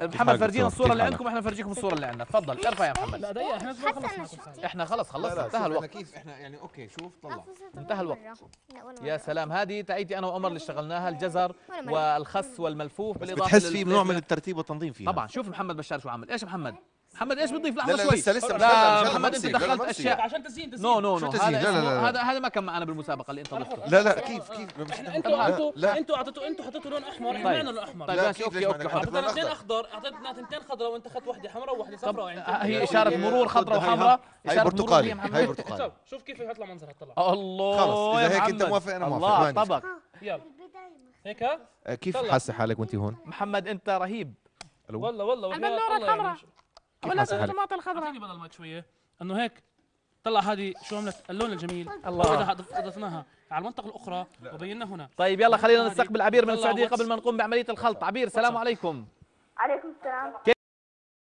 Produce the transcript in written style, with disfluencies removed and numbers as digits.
محمد فرجينا الصورة اللي عندكم واحنا نفرجيكم الصورة اللي عندنا، تفضل ارفع يا محمد. لا دقيقة احنا خلص معكم. احنا خلص خلصنا انتهى الوقت. كيف احنا يعني اوكي شوف طلع انتهى الوقت. يا سلام، هذه تاعيتي انا وعمر اللي اشتغلناها، الجزر والخس والملفوف بالاضافة بتحس في نوع من الترتيب والتنظيم فيها. طبعا. شوف محمد بشار شو عمل، ايش محمد؟ محمد ايش بتضيف؟ لحظة لا شوي. لسه لا محمد انت دخلت اشياء عشان تزيين نو لا هذا ما كان معنا بالمسابقة اللي انت ضفتها. لا كيف انتوا اعطيتوا لون احمر، احنا معنا لون احمر. طيب ماشي اوكي اعطيتنا اثنين اخضر، اعطيتنا ثنتين خضراء وانت اخذت واحده حمراء وواحده صفراء. هي اشارة مرور خضراء وحمراء. هاي برتقالي هاي برتقالي. شوف كيف يطلع منظرها. طلع الله. خلص اذا هيك انت موافق انا موافق. الله طبق. يلا هيك كيف حاسه حالك وانت هون؟ محمد انت رهيب. والله البندورة الحمراء ولا الطماطم الخضراء. اعطيني بدل المايك شويه انه هيك طلع هذه شو عملت اللون الجميل. الله. اذا اضفناها على المنطقه الاخرى وبينا هنا. طيب يلا خلينا نستقبل عبير من السعودية قبل ما نقوم بعملية الخلط. عبير السلام عليكم. عليكم السلام.